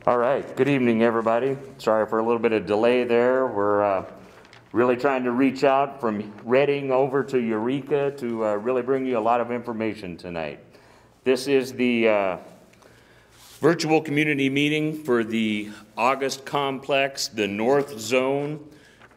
All right, good evening, everybody. Sorry for a little bit of delay there. We're really trying to reach out from Reading over to Eureka to really bring you a lot of information tonight. This is the virtual community meeting for the August complex, the North Zone.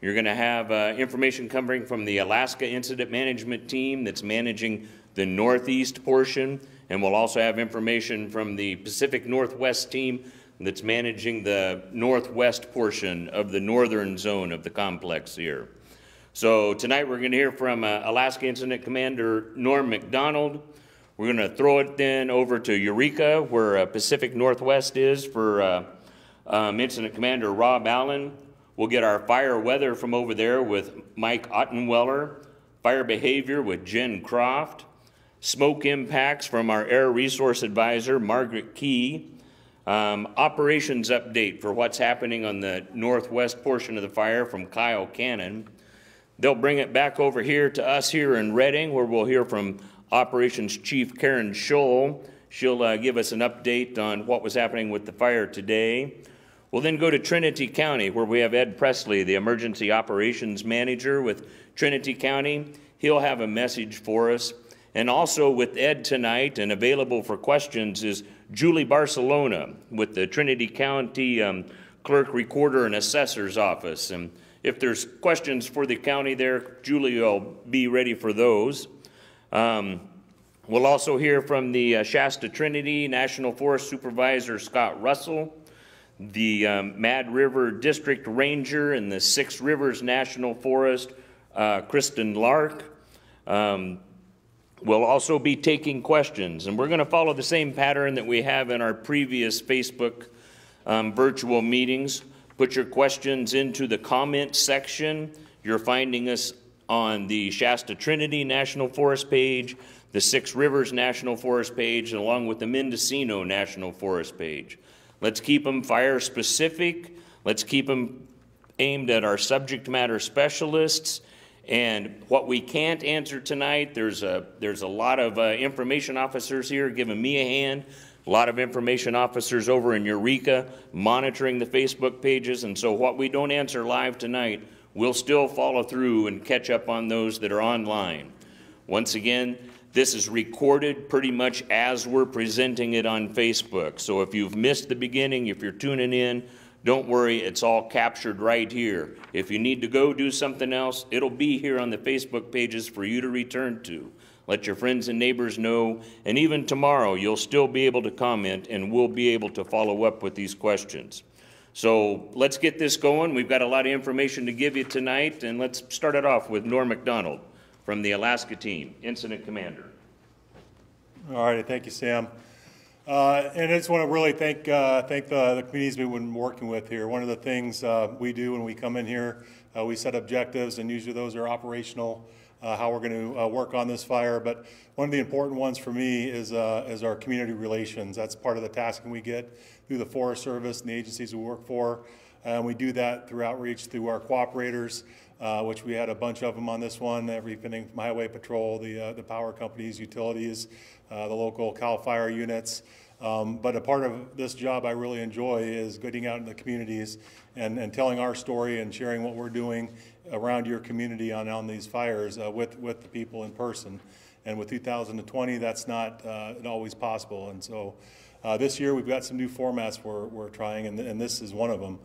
You're going to have information coming from the Alaska Incident Management Team that's managing the Northeast portion, and we'll also have information from the Pacific Northwest team that's managing the northwest portion of the northern zone of the complex here. So tonight we're going to hear from Alaska Incident Commander Norm McDonald. We're going to throw it then over to Eureka, where Pacific Northwest is, for Incident Commander Rob Allen. We'll get our fire weather from over there with Mike Ottenweller, fire behavior with Jen Croft, smoke impacts from our Air Resource Advisor, Margaret Key, operations update for what's happening on the northwest portion of the fire from Kyle Cannon. They'll bring it back over here to us here in Reading, where we'll hear from Operations Chief Karen Scholl. She'll give us an update on what was happening with the fire today. We'll then go to Trinity County, where we have Ed Presley, the Emergency Operations Manager with Trinity County. He'll have a message for us. And also with Ed tonight and available for questions is Julie Barcelona with the Trinity County Clerk, Recorder, and Assessor's Office. And if there's questions for the county there, Julie will be ready for those. We'll also hear from the Shasta-Trinity National Forest Supervisor Scott Russell, the Mad River District Ranger in the Six Rivers National Forest, Kristen Lark. We'll also be taking questions, and we're going to follow the same pattern that we have in our previous Facebook virtual meetings. Put your questions into the comment section. You're finding us on the Shasta-Trinity National Forest page, the Six Rivers National Forest page, along with the Mendocino National Forest page. Let's keep them fire specific. Let's keep them aimed at our subject matter specialists. And what we can't answer tonight, there's a lot of information officers here giving me a hand, a lot of information officers over in Eureka monitoring the Facebook pages, and so what we don't answer live tonight, we'll still follow through and catch up on those that are online. Once again, this is recorded pretty much as we're presenting it on Facebook. So if you've missed the beginning, if you're tuning in, don't worry, it's all captured right here. If you need to go do something else, it'll be here on the Facebook pages for you to return to. Let your friends and neighbors know, and even tomorrow you'll still be able to comment and we'll be able to follow up with these questions. So let's get this going. We've got a lot of information to give you tonight, and let's start it off with Norm McDonald from the Alaska team, Incident Commander. All right, thank you, Sam. And I just want to really thank the communities we've been working with here. One of the things we do when we come in here, we set objectives, and usually those are operational, how we're going to work on this fire. But one of the important ones for me is our community relations. That's part of the tasking we get through the Forest Service and the agencies we work for. And we do that through outreach through our cooperators, which we had a bunch of them on this one, everything from Highway Patrol, the power companies, utilities, the local CAL FIRE units. But a part of this job I really enjoy is getting out in the communities and telling our story and sharing what we're doing around your community on these fires with the people in person. And with 2020, that's not always possible. And so this year we've got some new formats we're trying, and this is one of them.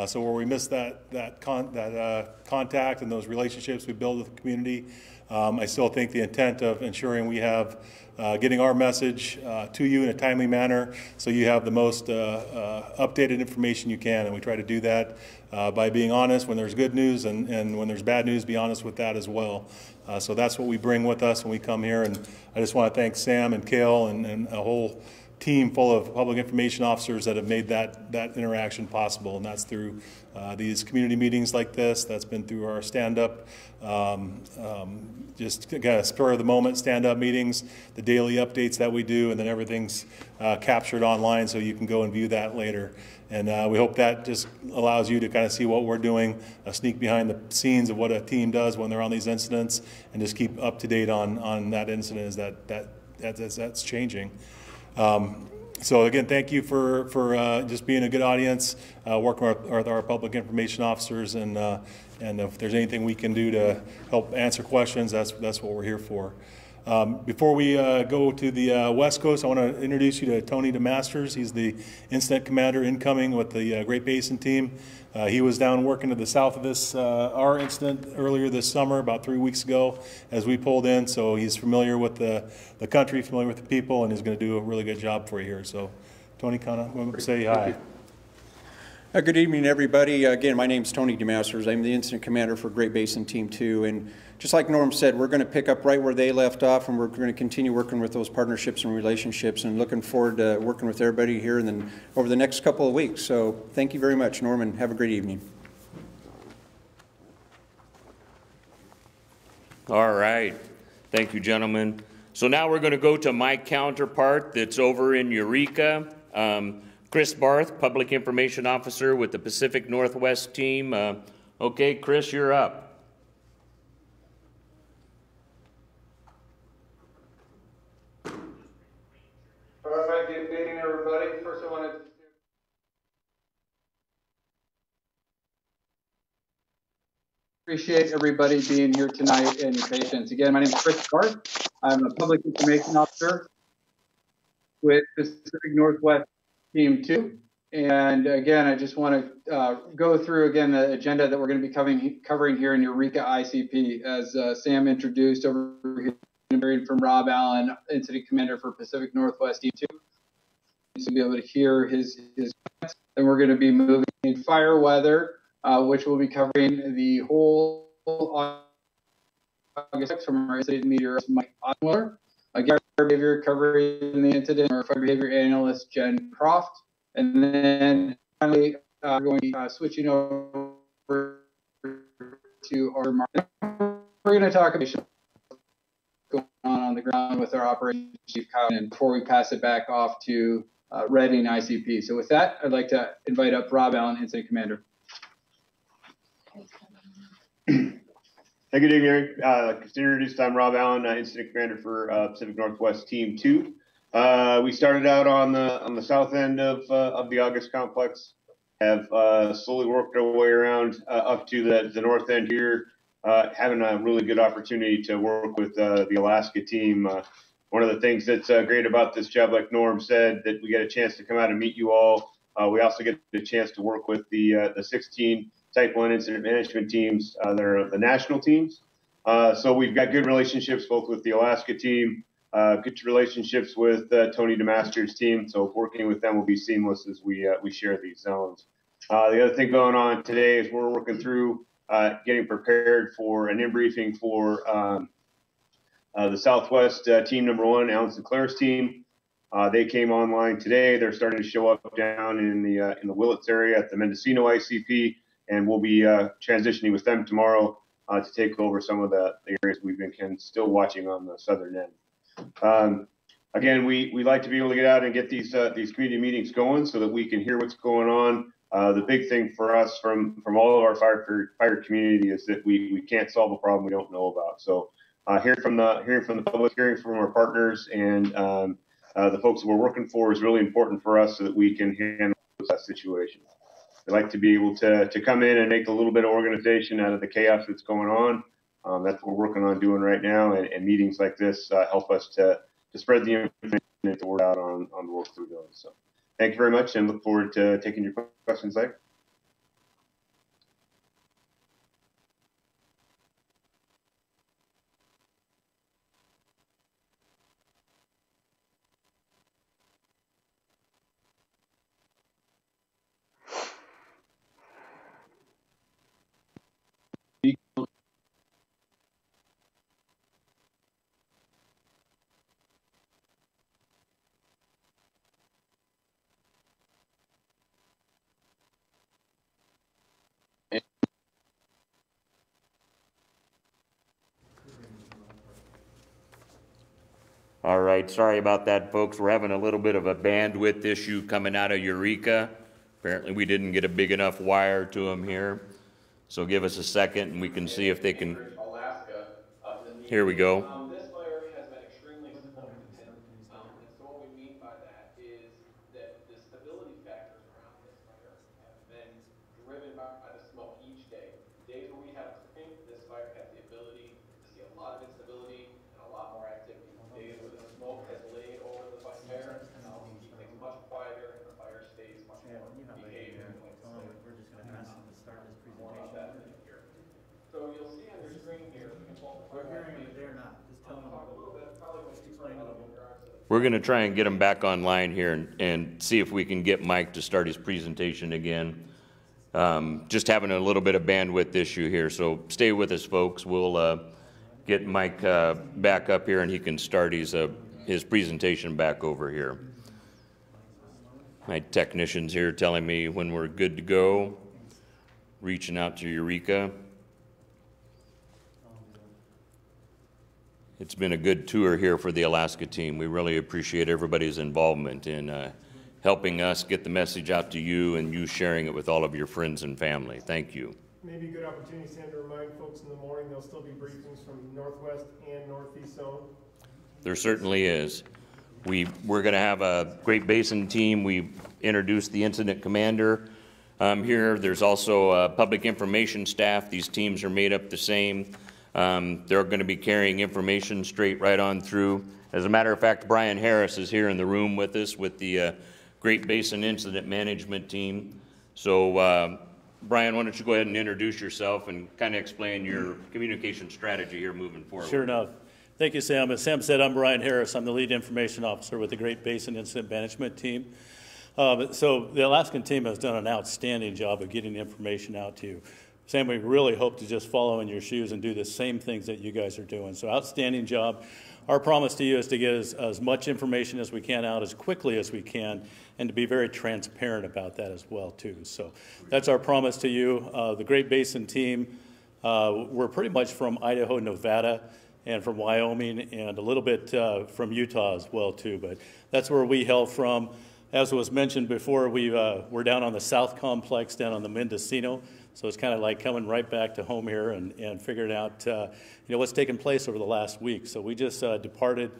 So where we miss that contact and those relationships we build with the community, I still think the intent of ensuring we have getting our message to you in a timely manner so you have the most updated information you can, and we try to do that by being honest when there's good news, and when there's bad news, be honest with that as well. So that's what we bring with us when we come here, and I just want to thank Sam and Kale and a whole team full of public information officers that have made that interaction possible, and that's through these community meetings like this. That's been through our stand-up, just kind of spur-of-the-moment stand-up meetings, the daily updates that we do, and then everything's captured online so you can go and view that later. And we hope that just allows you to kind of see what we're doing, a sneak behind the scenes of what a team does when they're on these incidents, and just keep up to date on that incident as that's changing. So again, thank you for just being a good audience, working with our public information officers, and if there's anything we can do to help answer questions, that's what we're here for. Before we go to the West Coast, I want to introduce you to Tony DeMasters. He's the incident commander incoming with the Great Basin team. He was down working to the south of this our incident earlier this summer, about 3 weeks ago, as we pulled in. So he's familiar with the country, familiar with the people, and he's going to do a really good job for you here. So, Tony, kind of say hi. Good evening, everybody. Again, my name is Tony DeMasters. I'm the incident commander for Great Basin Team 2. And just like Norm said, we're going to pick up right where they left off, and we're going to continue working with those partnerships and relationships, and looking forward to working with everybody here and then over the next couple of weeks. So thank you very much, Norm, and have a great evening. All right. Thank you, gentlemen. So now we're going to go to my counterpart that's over in Eureka. Chris Barth, Public Information Officer with the Pacific Northwest team. Okay, Chris, you're up. All right, good evening, everybody. First, I wanted to appreciate everybody being here tonight and your patience. Again, my name is Chris Barth. I'm a Public Information Officer with Pacific Northwest Team 2. And again, I just want to go through again the agenda that we're going to be covering here in Eureka ICP. As Sam introduced over here from Rob Allen, Incident Commander for Pacific Northwest Team 2. To be able to hear his comments. Then we're going to be moving in fire weather, which will be covering the whole August from our incident meteorologist Mike Osweiler. Again, fire behavior covering the incident, our fire behavior analyst Jen Croft. And then finally, we're going to be switching over to our market. We're going to talk about what's going on the ground with our operations chief, Kyle, and before we pass it back off to Reading ICP. So with that, I'd like to invite up Rob Allen, Incident Commander. Hey, good evening, Eric. To introduce, I'm Rob Allen, Incident Commander for Pacific Northwest Team 2. We started out on the south end of the August complex, have slowly worked our way around up to the north end here, having a really good opportunity to work with the Alaska team. One of the things that's great about this job, like Norm said, that we get a chance to come out and meet you all. We also get the chance to work with the 16 Type 1 incident management teams that are the national teams. So we've got good relationships both with the Alaska team, good relationships with Tony DeMasters' team. So working with them will be seamless as we share these zones. The other thing going on today is we're working through getting prepared for an in-briefing for the Southwest team number 1, Alan Sinclair's team. They came online today. They're starting to show up down in the Willits area at the Mendocino ICP, and we'll be transitioning with them tomorrow to take over some of the areas we've been still watching on the southern end. Again, we like to be able to get out and get these community meetings going so that we can hear what's going on. The big thing for us from all of our fire community is that we can't solve a problem we don't know about. So hearing from the public, hearing from our partners, and the folks that we're working for is really important for us so that we can handle that situation. We like to be able to come in and make a little bit of organization out of the chaos that's going on. That's what we're working on doing right now, and meetings like this help us to spread the information and to word out on the work we're doing. So thank you very much, and look forward to taking your questions later. All right, sorry about that, folks. We're having a little bit of a bandwidth issue coming out of Eureka. Apparently we didn't get a big enough wire to them here. So give us a second and we can see if they can. Alaska, Here we go. This fire has been extremely significant. And so what we mean by that is see on your screen here. We're hearing it, they're not. Just tell them. Just explain to them. We're going to try and get him back online here and see if we can get Mike to start his presentation again. Just having a little bit of bandwidth issue here, so stay with us, folks. We'll get Mike back up here and he can start his presentation back over here. My technician's here telling me when we're good to go, reaching out to Eureka. It's been a good tour here for the Alaska team. We really appreciate everybody's involvement in helping us get the message out to you and you sharing it with all of your friends and family. Thank you. Maybe a good opportunity, Sam, to remind folks in the morning there'll still be briefings from Northwest and Northeast Zone. There certainly is. We're going to have a Great Basin team. We've introduced the incident commander here. There's also a public information staff. These teams are made up the same. They're going to be carrying information straight right on through. As a matter of fact, Brian Harris is here in the room with us with the Great Basin Incident Management Team. So, Brian, why don't you go ahead and introduce yourself and kind of explain your communication strategy here moving forward. Sure enough. Thank you, Sam. As Sam said, I'm Brian Harris. I'm the lead information officer with the Great Basin Incident Management Team. So the Alaskan team has done an outstanding job of getting information out to you. Sam, we really hope to just follow in your shoes and do the same things that you guys are doing. So outstanding job. Our promise to you is to get as much information as we can out as quickly as we can and to be very transparent about that as well, too. So that's our promise to you. The Great Basin team, we're pretty much from Idaho, Nevada, and from Wyoming, and a little bit from Utah as well, too. But that's where we hail from. As was mentioned before, we're down on the South Complex, down on the Mendocino. So it's kind of like coming right back to home here and figuring out what's taken place over the last week. So we just departed,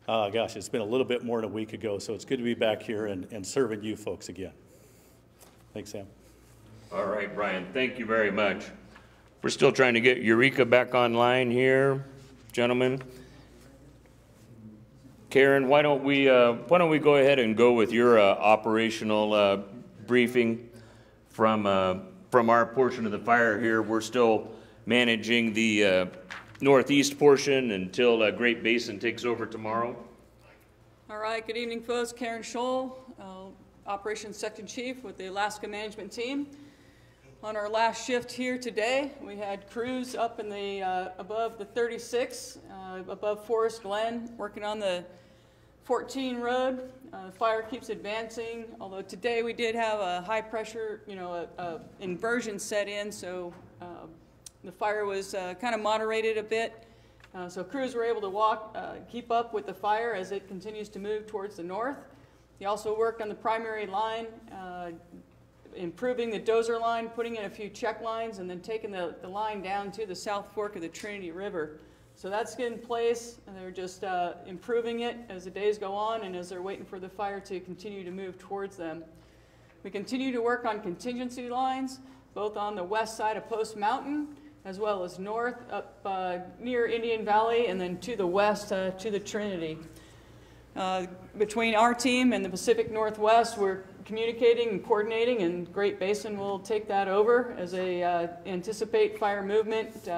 gosh, it's been a little bit more than a week ago. So it's good to be back here and serving you folks again. Thanks, Sam. All right, Brian, thank you very much. We're still trying to get Eureka back online here, gentlemen. Karen, why don't we go ahead and go with your operational briefing from our portion of the fire here. We're still managing the northeast portion until Great Basin takes over tomorrow. All right, good evening, folks. Karen Scholl, Operations Section Chief with the Alaska Management Team. On our last shift here today, we had crews up in the above the 36, above Forest Glen, working on the 14 road. The fire keeps advancing, although today we did have a high pressure, inversion set in, so the fire was kind of moderated a bit. So crews were able to keep up with the fire as it continues to move towards the north. They also worked on the primary line, improving the dozer line, putting in a few check lines, and then taking the line down to the South Fork of the Trinity River. So that's in place, and they're just improving it as the days go on and as they're waiting for the fire to continue to move towards them. We continue to work on contingency lines, both on the west side of Post Mountain, as well as north up near Indian Valley, and then to the west to the Trinity. Between our team and the Pacific Northwest, we're communicating and coordinating, and Great Basin will take that over as they anticipate fire movement,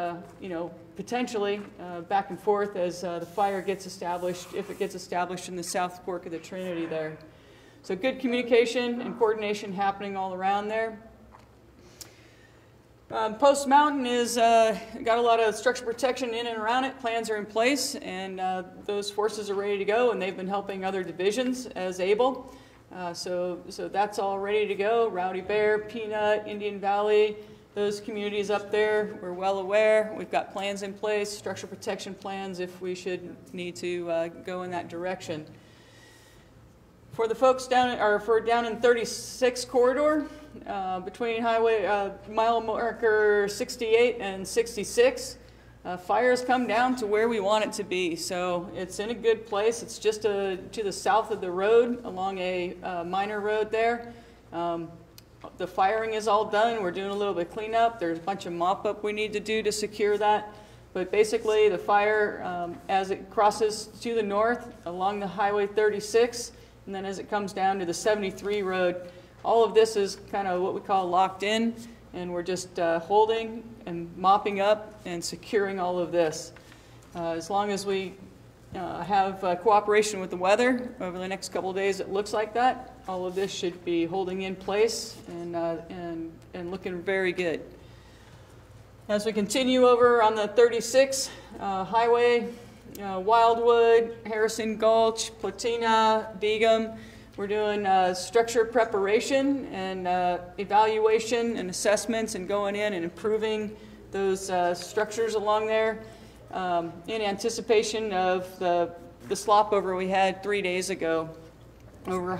potentially back and forth as the fire gets established, if it gets established in the South Fork of the Trinity there. So good communication and coordination happening all around there. Post Mountain is got a lot of structure protection in and around it. Plans are in place, and those forces are ready to go, and they've been helping other divisions as able. So that's all ready to go. Rowdy Bear, Peanut, Indian Valley, those communities up there, we're well aware. We've got plans in place, structure protection plans if we should need to go in that direction. For the folks down in 36 corridor, between highway mile marker 68 and 66, fires come down to where we want it to be. So it's in a good place. It's just to the south of the road along a minor road there. The firing is all done. We're doing a little bit of cleanup. There's a bunch of mop up we need to do to secure that. But basically the fire, as it crosses to the north along the highway 36, and then as it comes down to the 73 road, all of this is kind of what we call locked in, and we're just holding and mopping up and securing all of this. As long as we have cooperation with the weather over the next couple of days, it looks like that. All of this should be holding in place and looking very good. As we continue over on the 36 highway, Wildwood, Harrison Gulch, Platina, Begum, we're doing structure preparation and evaluation and assessments and going in and improving those structures along there in anticipation of the slop over we had 3 days ago over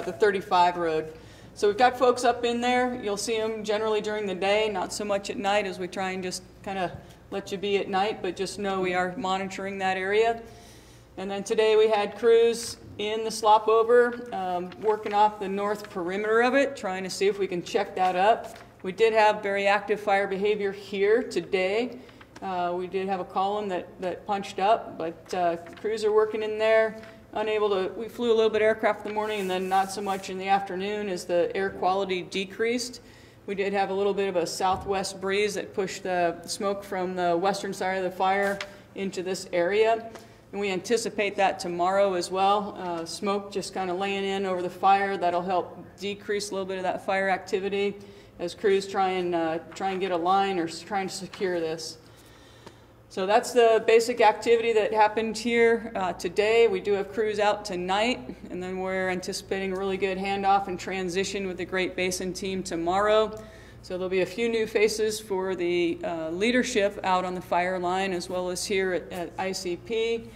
the 35 road. So we've got folks up in there. You'll see them generally during the day, not so much at night, as we try and just kind of let you be at night, but just know we are monitoring that area. And then today we had crews in the slop over, working off the north perimeter of it, trying to see if we can check that up. We did have very active fire behavior here today. We did have a column that punched up, but crews are working in there. We flew a little bit aircraft in the morning and then not so much in the afternoon as the air quality decreased. We did have a little bit of a southwest breeze that pushed the smoke from the western side of the fire into this area. And we anticipate that tomorrow as well. Smoke just kind of laying in over the fire. That'll help decrease a little bit of that fire activity as crews try and get a line or trying to secure this. So that's the basic activity that happened here today. We do have crews out tonight, and then we're anticipating a really good handoff and transition with the Great Basin team tomorrow. So there'll be a few new faces for the leadership out on the fire line as well as here at ICP.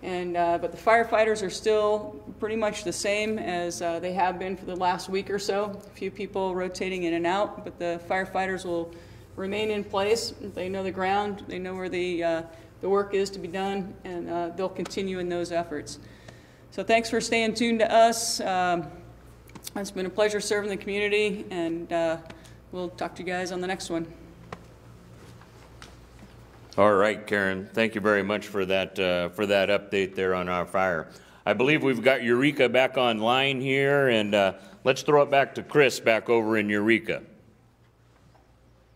But the firefighters are still pretty much the same as they have been for the last week or so. A few people rotating in and out, but the firefighters will remain in place. They know the ground, they know where the work is to be done, and they'll continue in those efforts. So thanks for staying tuned to us. It's been a pleasure serving the community, and we'll talk to you guys on the next one. All right, Karen, thank you very much for that update there on our fire. I believe we've got Eureka back online here, and let's throw it back to Chris back over in Eureka.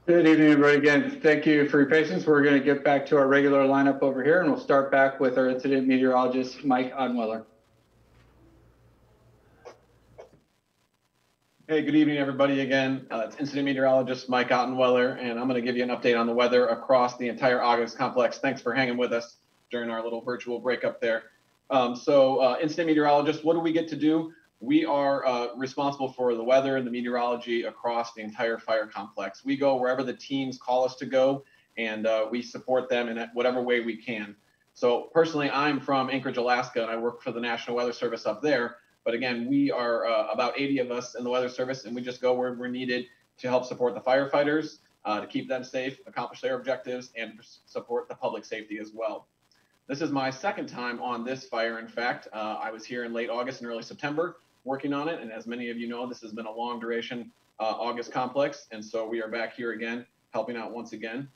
Good evening, everybody. Again, thank you for your patience. We're going to get back to our regular lineup over here, and we'll start back with our incident meteorologist, Mike Ottenweller. Hey, good evening, everybody. Again, it's incident meteorologist Mike Ottenweller, and I'm going to give you an update on the weather across the entire August complex. Thanks for hanging with us during our little virtual breakup there. Incident meteorologist, what do we get to do? We are responsible for the weather and the meteorology across the entire fire complex. We go wherever the teams call us to go, and we support them in whatever way we can. So personally, I'm from Anchorage, Alaska, and I work for the National Weather Service up there. But again, we are about 80 of us in the Weather Service, and we just go where we're needed to help support the firefighters, to keep them safe, accomplish their objectives, and support the public safety as well. This is my second time on this fire. In fact, I was here in late August and early September working on it. And as many of you know, this has been a long duration August complex. And so we are back here again, helping out once again.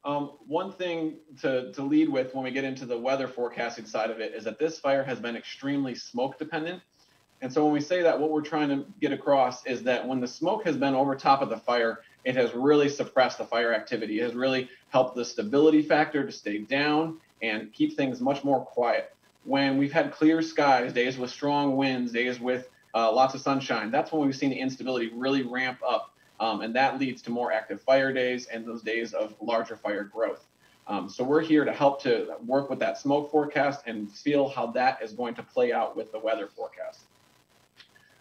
One thing to lead with when we get into the weather forecasting side of it is that this fire has been extremely smoke dependent. And so when we say that, what we're trying to get across is that when the smoke has been over top of the fire, it has really suppressed the fire activity. It has really helped the stability factor to stay down and keep things much more quiet. When we've had clear skies, days with strong winds, days with lots of sunshine, that's when we've seen the instability really ramp up. And that leads to more active fire days and those days of larger fire growth. So we're here to help to work with that smoke forecast and feel how that is going to play out with the weather forecast.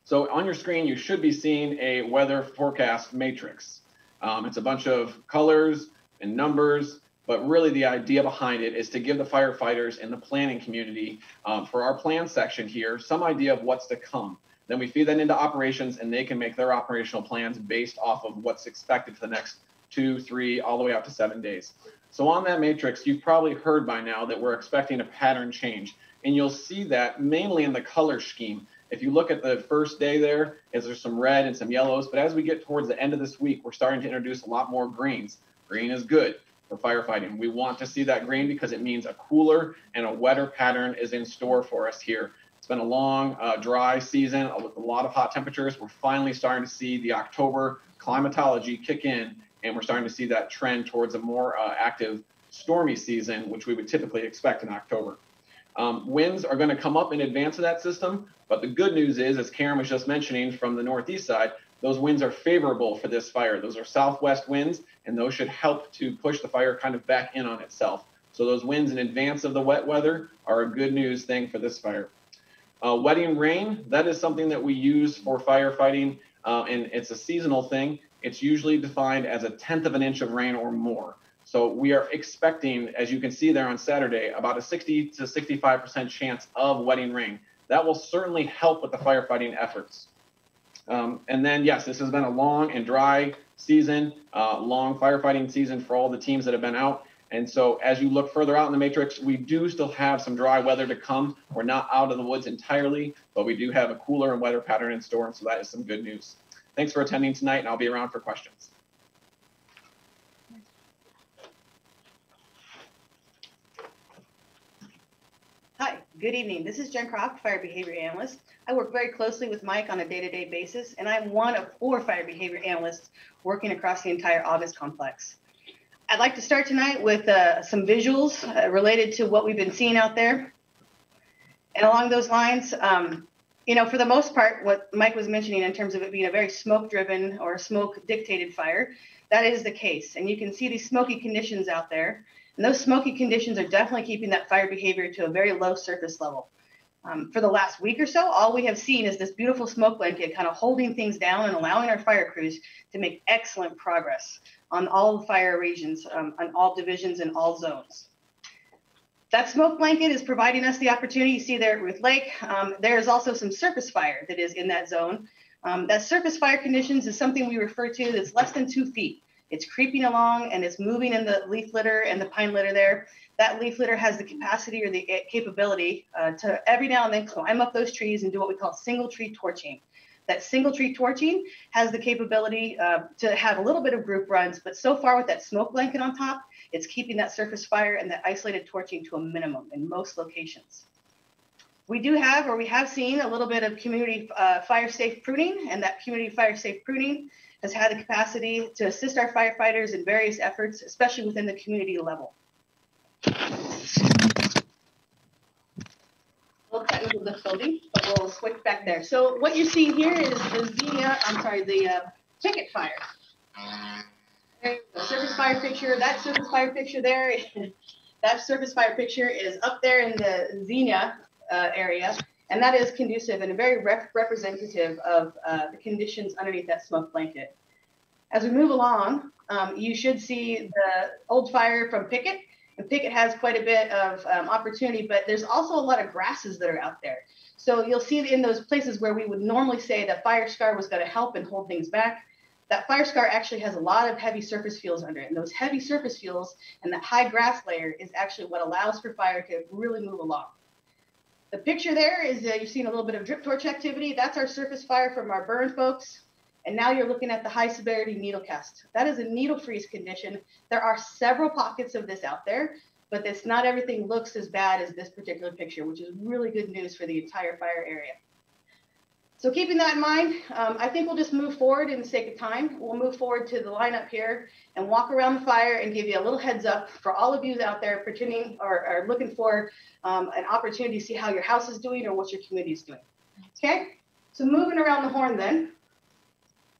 So on your screen, you should be seeing a weather forecast matrix. It's a bunch of colors and numbers, but really the idea behind it is to give the firefighters and the planning community for our plan section here some idea of what's to come. Then we feed that into operations, and they can make their operational plans based off of what's expected for the next 2, 3, all the way up to 7 days. So on that matrix, you've probably heard by now that we're expecting a pattern change, and you'll see that mainly in the color scheme. If you look at the first day there's some red and some yellows, but as we get towards the end of this week, we're starting to introduce a lot more greens. Green is good for firefighting. We want to see that green because it means a cooler and a wetter pattern is in store for us here been a long, dry season with a lot of hot temperatures. We're finally starting to see the October climatology kick in, and we're starting to see that trend towards a more active stormy season, which we would typically expect in October. Winds are going to come up in advance of that system, but the good news is, as Karen was just mentioning from the northeast side, those winds are favorable for this fire. Those are southwest winds, and those should help to push the fire kind of back in on itself. So those winds in advance of the wet weather are a good news thing for this fire. Wetting rain, that is something that we use for firefighting, and it's a seasonal thing. It's usually defined as 1/10 of an inch of rain or more. So we are expecting, as you can see there on Saturday, about a 60 to 65% chance of wetting rain. That will certainly help with the firefighting efforts. And then, yes, this has been a long and dry season, long firefighting season for all the teams that have been out. And so as you look further out in the matrix, we do still have some dry weather to come. We're not out of the woods entirely, but we do have a cooler and wetter pattern in store. And so that is some good news. Thanks for attending tonight, and I'll be around for questions. Hi, good evening. This is Jen Croft, Fire Behavior Analyst. I work very closely with Mike on a day-to-day basis, and I'm one of 4 fire behavior analysts working across the entire August complex. I'd like to start tonight with some visuals related to what we've been seeing out there. And along those lines, you know, for the most part, what Mike was mentioning in terms of it being a very smoke-driven or smoke-dictated fire, that is the case. And you can see these smoky conditions out there. And those smoky conditions are definitely keeping that fire behavior to a very low surface level. For the last week or so, all we have seen is this beautiful smoke blanket kind of holding things down and allowing our fire crews to make excellent progress on all the fire regions, on all divisions and all zones. That smoke blanket is providing us the opportunity. You see there at Ruth Lake, there is also some surface fire that is in that zone. That surface fire conditions is something we refer to that's less than 2 feet. It's creeping along and it's moving in the leaf litter and the pine litter there. That leaf litter has the capacity or the capability to every now and then climb up those trees and do what we call single tree torching. That single tree torching has the capability to have a little bit of group runs, but so far with that smoke blanket on top, it's keeping that surface fire and that isolated torching to a minimum in most locations. We do have, or we have seen, a little bit of community fire safe pruning, and that community fire safe pruning has had the capacity to assist our firefighters in various efforts, especially within the community level. A little technical difficulty, but we'll switch back there. So what you're seeing here is the picket fire. The surface fire picture, that surface fire picture there, that surface fire picture is up there in the Xenia area, and that is conducive and very representative of the conditions underneath that smoke blanket. As we move along, you should see the old fire from Pickett, and Pickett has quite a bit of opportunity, but there's also a lot of grasses that are out there. So you'll see in those places where we would normally say that fire scar was going to help and hold things back, that fire scar actually has a lot of heavy surface fuels under it. And those heavy surface fuels and that high grass layer is actually what allows for fire to really move along. The picture there is you've seen a little bit of drip torch activity. That's our surface fire from our burn folks. And now you're looking at the high severity needle cast. That is a needle freeze condition. There are several pockets of this out there, but it's not everything looks as bad as this particular picture, which is really good news for the entire fire area. So keeping that in mind, I think we'll just move forward in the sake of time. We'll move forward to the lineup here and walk around the fire and give you a little heads up for all of you out there pretending or looking for an opportunity to see how your house is doing or what your community is doing. Okay, so moving around the horn then,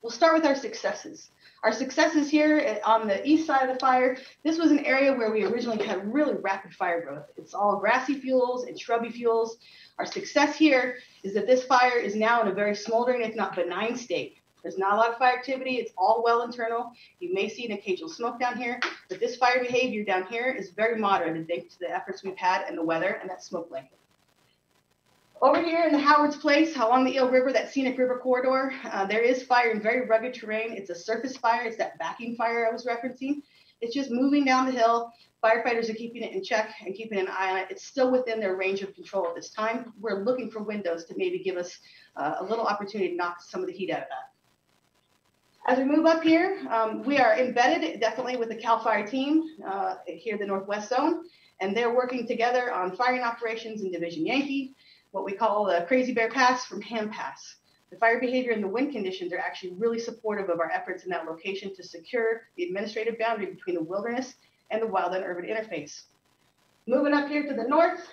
we'll start with our successes. Our successes here on the east side of the fire, this was an area where we originally had really rapid fire growth. It's all grassy fuels and shrubby fuels. Our success here is that this fire is now in a very smoldering, if not benign state. There's not a lot of fire activity. It's all well internal. You may see an occasional smoke down here, but this fire behavior down here is very moderate thanks to the efforts we've had and the weather and that smoke blanket. Over here in the Howard's Place, along the Eel River, that scenic river corridor, there is fire in very rugged terrain. It's a surface fire. It's that backing fire I was referencing. It's just moving down the hill. Firefighters are keeping it in check and keeping an eye on it. It's still within their range of control at this time. We're looking for windows to maybe give us a little opportunity to knock some of the heat out of that. As we move up here, we are embedded definitely with the CAL FIRE team here in the Northwest Zone, and they're working together on firing operations in Division Yankee. what we call the Crazy Bear Pass from Ham Pass. The fire behavior and the wind conditions are actually really supportive of our efforts in that location to secure the administrative boundary between the wilderness and the wild and urban interface. Moving up here to the north,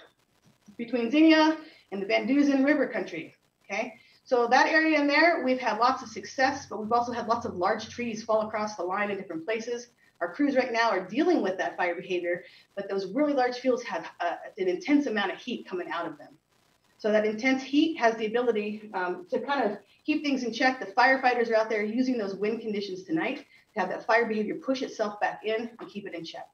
between Xenia and the Van Duzen River country, okay? So that area in there, we've had lots of success, but we've also had lots of large trees fall across the line in different places. Our crews right now are dealing with that fire behavior, but those really large fields have an intense amount of heat coming out of them. So that intense heat has the ability to kind of keep things in check. The firefighters are out there using those wind conditions tonight to have that fire behavior push itself back in and keep it in check.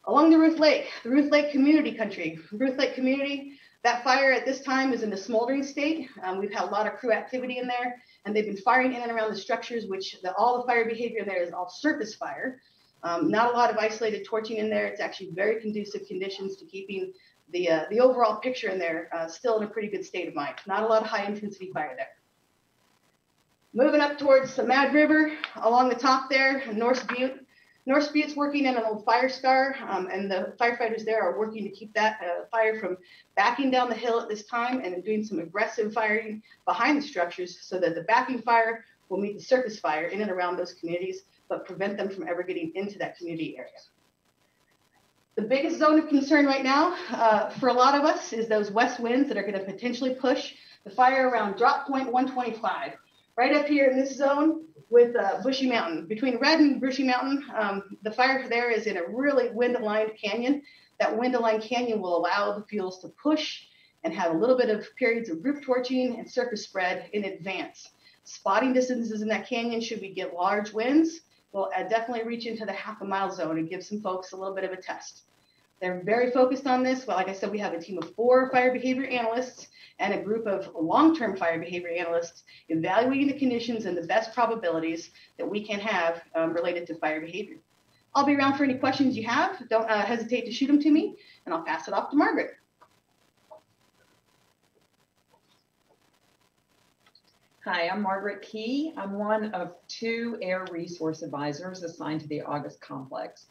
Along the Ruth Lake community country. Ruth Lake community, that fire at this time is in the smoldering state. We've had a lot of crew activity in there, and they've been firing in and around the structures, which all the fire behavior in there is all surface fire. Not a lot of isolated torching in there. It's actually very conducive conditions to keeping the overall picture in there still in a pretty good state of mind. Not a lot of high intensity fire there. Moving up towards the Mad River, along the top there, North Butte. North Butte's working in an old fire scar, and the firefighters there are working to keep that fire from backing down the hill at this time and doing some aggressive firing behind the structures so that the backing fire will meet the surface fire in and around those communities, but prevent them from ever getting into that community area. The biggest zone of concern right now for a lot of us is those west winds that are going to potentially push the fire around drop point 125. Right up here in this zone with Bushy Mountain. Between Red and Bushy Mountain, the fire there is in a really wind-aligned canyon. That wind-aligned canyon will allow the fuels to push and have a little bit of periods of group torching and surface spread in advance. Spotting distances in that canyon, should we get large winds, will definitely reach into the half-a-mile zone and give some folks a little bit of a test. They're very focused on this. Well, like I said, we have a team of 4 fire behavior analysts and a group of long-term fire behavior analysts evaluating the conditions and the best probabilities that we can have related to fire behavior. I'll be around for any questions you have. Don't hesitate to shoot them to me, and I'll pass it off to Margaret. Hi, I'm Margaret Key. I'm one of 2 air resource advisors assigned to the August complex.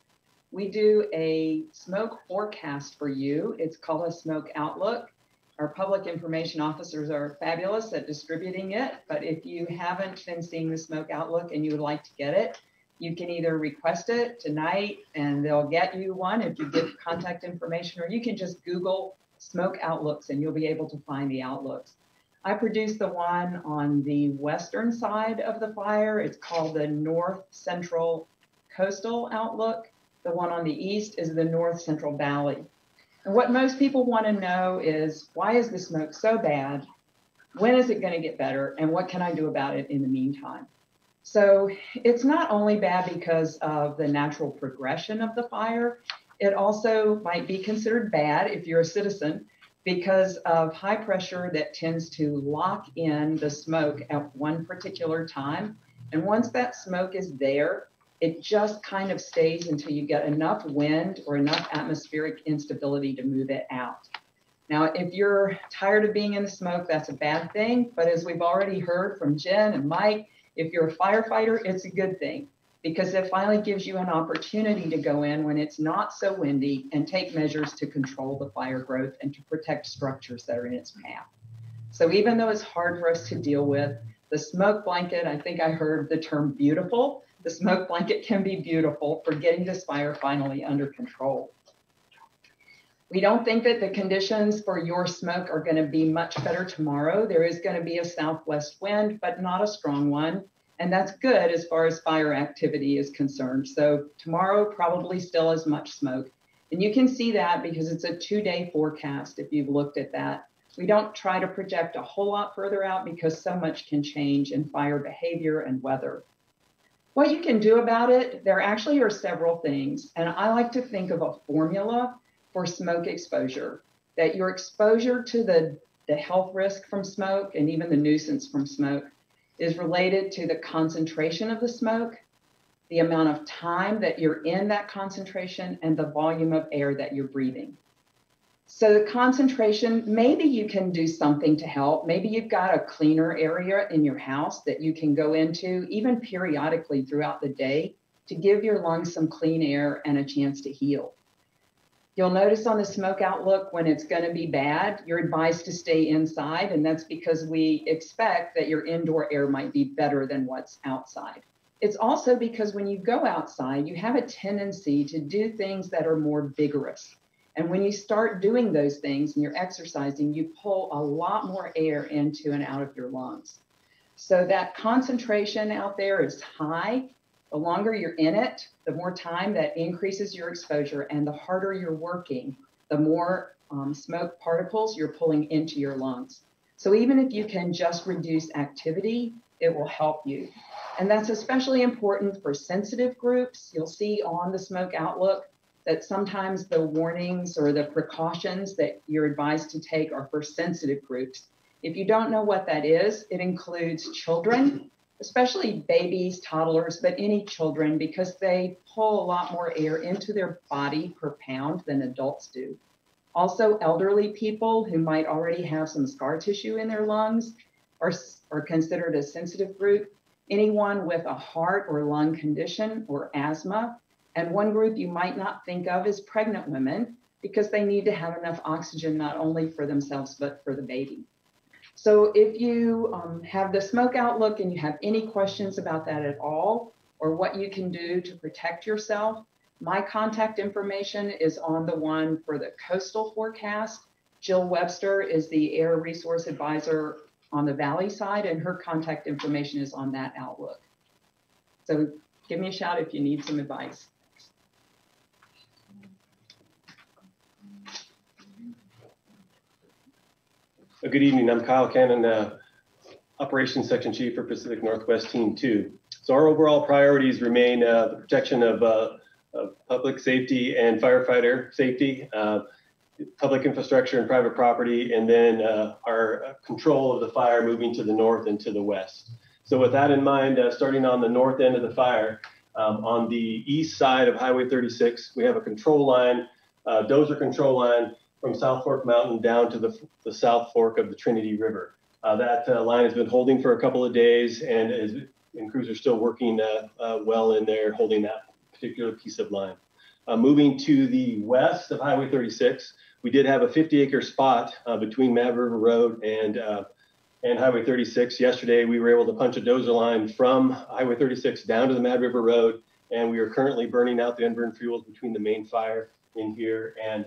We do a smoke forecast for you. It's called a smoke outlook. Our public information officers are fabulous at distributing it, but if you haven't been seeing the smoke outlook and you would like to get it, you can either request it tonight and they'll get you one if you give contact information, or you can just Google smoke outlooks and you'll be able to find the outlooks. I produced the one on the western side of the fire. It's called the North Central Coastal Outlook. The one on the east is the North Central Valley. And what most people want to know is, why is the smoke so bad? When is it going to get better? And what can I do about it in the meantime? So it's not only bad because of the natural progression of the fire, it also might be considered bad if you're a citizen because of high pressure that tends to lock in the smoke at one particular time. And once that smoke is there, it just kind of stays until you get enough wind or enough atmospheric instability to move it out. Now, if you're tired of being in the smoke, that's a bad thing. But as we've already heard from Jen and Mike, if you're a firefighter, it's a good thing because it finally gives you an opportunity to go in when it's not so windy and take measures to control the fire growth and to protect structures that are in its path. So even though it's hard for us to deal with, the smoke blanket, I think I heard the term beautiful. The smoke blanket can be beautiful for getting this fire finally under control. We don't think that the conditions for your smoke are going to be much better tomorrow. There is going to be a southwest wind, but not a strong one. And that's good as far as fire activity is concerned. So tomorrow probably still as much smoke. And you can see that because it's a 2-day forecast if you've looked at that. We don't try to project a whole lot further out because so much can change in fire behavior and weather. What you can do about it, there actually are several things. And I like to think of a formula for smoke exposure, that your exposure to the health risk from smoke and even the nuisance from smoke is related to the concentration of the smoke, the amount of time that you're in that concentration, and the volume of air that you're breathing. So the concentration, maybe you can do something to help. Maybe you've got a cleaner area in your house that you can go into even periodically throughout the day to give your lungs some clean air and a chance to heal. You'll notice on the smoke outlook when it's going to be bad, you're advised to stay inside, and that's because we expect that your indoor air might be better than what's outside. It's also because when you go outside, you have a tendency to do things that are more vigorous. And when you start doing those things and you're exercising, you pull a lot more air into and out of your lungs. So that concentration out there is high. The longer you're in it, the more time that increases your exposure, and the harder you're working, the more smoke particles you're pulling into your lungs. So even if you can just reduce activity, it will help you. And that's especially important for sensitive groups. You'll see on the smoke outlook that sometimes the warnings or the precautions that you're advised to take are for sensitive groups. If you don't know what that is, it includes children, especially babies, toddlers, but any children, because they pull a lot more air into their body per pound than adults do. Also, elderly people who might already have some scar tissue in their lungs are considered a sensitive group. Anyone with a heart or lung condition or asthma. And one group you might not think of is pregnant women, because they need to have enough oxygen not only for themselves, but for the baby. So if you have the smoke outlook and you have any questions about that at all, or what you can do to protect yourself, my contact information is on the one for the coastal forecast. Jill Webster is the Air Resource Advisor on the Valley side, and her contact information is on that outlook. So give me a shout if you need some advice. Good evening, I'm Kyle Cannon, Operations Section Chief for Pacific Northwest Team 2. So our overall priorities remain the protection of public safety and firefighter safety, public infrastructure and private property, and then our control of the fire moving to the north and to the west. So with that in mind, starting on the north end of the fire, on the east side of Highway 36, we have a control line, dozer control line, from South Fork Mountain down to the South Fork of the Trinity River. That line has been holding for a couple of days, and crews are still working well in there, holding that particular piece of line. Moving to the west of Highway 36, we did have a 50-acre spot between Mad River Road and Highway 36. Yesterday, we were able to punch a dozer line from Highway 36 down to the Mad River Road, and we are currently burning out the unburned fuels between the main fire in here and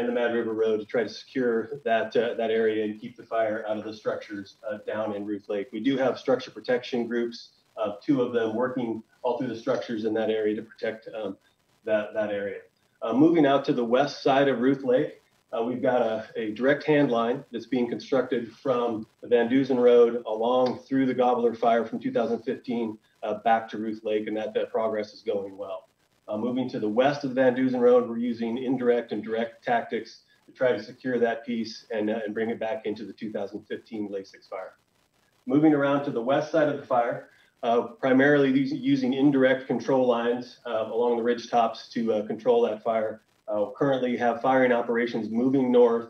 the Mad River Road to try to secure that area and keep the fire out of the structures down in Ruth Lake. We do have structure protection groups, 2 of them working all through the structures in that area to protect that area. Moving out to the west side of Ruth Lake, we've got a direct hand line that's being constructed from the Van Duzen Road along through the Gobbler Fire from 2015 back to Ruth Lake, and that progress is going well. Moving to the west of the Van Duzen Road, we're using indirect and direct tactics to try to secure that piece and bring it back into the 2015 Lake 6 fire. Moving around to the west side of the fire, primarily using indirect control lines along the ridge tops to control that fire. Currently have firing operations moving north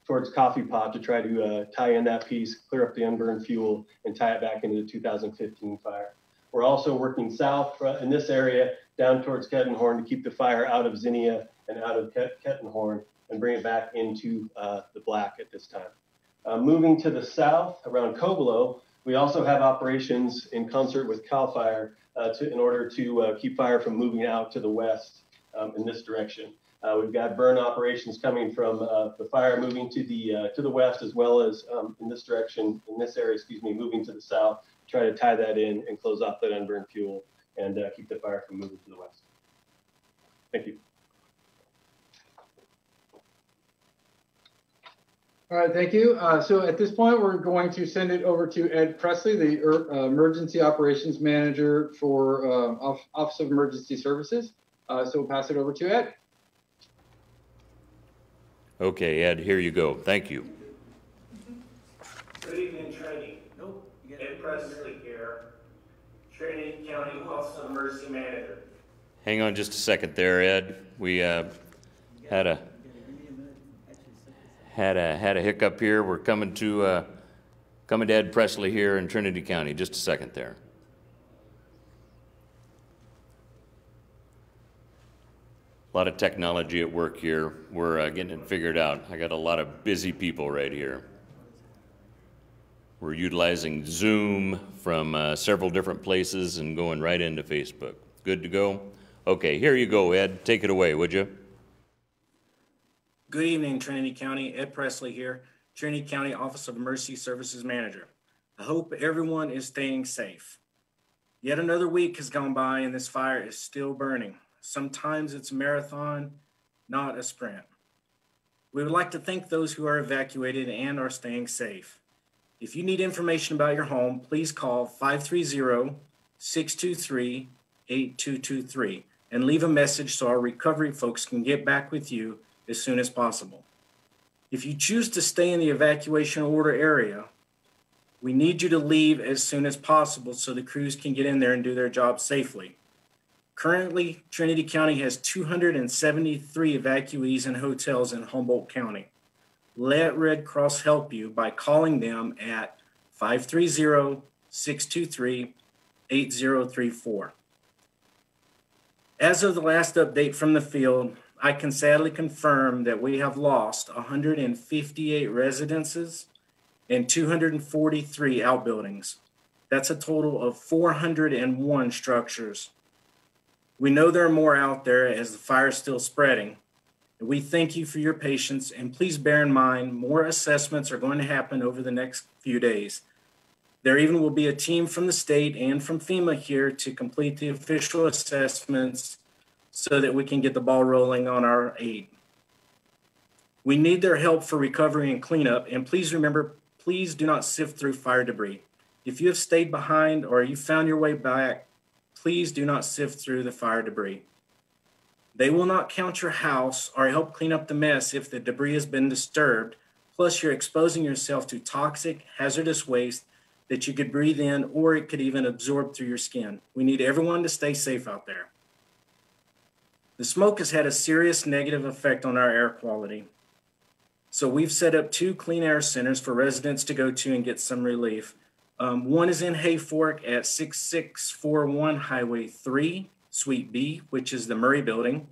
towards Coffee Pot to try to tie in that piece, clear up the unburned fuel, and tie it back into the 2015 fire. We're also working south in this area down towards Kettenhorn to keep the fire out of Zinnia and out of Kettenhorn and bring it back into the black at this time. Moving to the south around Covelo, we also have operations in concert with CAL FIRE in order to keep fire from moving out to the west in this direction. We've got burn operations coming from the fire moving to the west, as well as in this direction, in this area, moving to the south, try to tie that in and close off that unburned fuel and keep the fire from moving to the west. Thank you. All right, thank you. So at this point, we're going to send it over to Ed Presley, the Emergency Operations Manager for Office of Emergency Services. So we'll pass it over to Ed. Okay, Ed, here you go. Thank you. Good evening, Trinity. Ed Presley here, Trinity County Office of Emergency Manager. Hang on just a second there, Ed. We had a hiccup here. We're coming to Ed Presley here in Trinity County. Just a second there. A lot of technology at work here. We're getting it figured out. I got a lot of busy people right here. We're utilizing Zoom from several different places and going right into Facebook. Good to go? Okay, here you go, Ed. Take it away, would you? Good evening, Trinity County. Ed Presley here, Trinity County Office of Emergency Services Manager. I hope everyone is staying safe. Yet another week has gone by and this fire is still burning. Sometimes it's a marathon, not a sprint. We would like to thank those who are evacuated and are staying safe. If you need information about your home, please call 530-623-8223 and leave a message so our recovery folks can get back with you as soon as possible. If you choose to stay in the evacuation order area, we need you to leave as soon as possible so the crews can get in there and do their job safely. Currently, Trinity County has 273 evacuees in hotels in Humboldt County. Let Red Cross help you by calling them at 530-623-8034. As of the last update from the field, I can sadly confirm that we have lost 158 residences and 243 outbuildings. That's a total of 401 structures. We know there are more out there as the fire is still spreading. We thank you for your patience, and please bear in mind more assessments are going to happen over the next few days. There even will be a team from the state and from FEMA here to complete the official assessments so that we can get the ball rolling on our aid. We need their help for recovery and cleanup, and please remember, please do not sift through fire debris. If you have stayed behind or you found your way back, please do not sift through the fire debris. They will not count your house or help clean up the mess if the debris has been disturbed. Plus, you're exposing yourself to toxic, hazardous waste that you could breathe in or it could even absorb through your skin. We need everyone to stay safe out there. The smoke has had a serious negative effect on our air quality. So we've set up 2 clean air centers for residents to go to and get some relief. One is in Hayfork at 6641 Highway 3, Suite B, which is the Murray Building.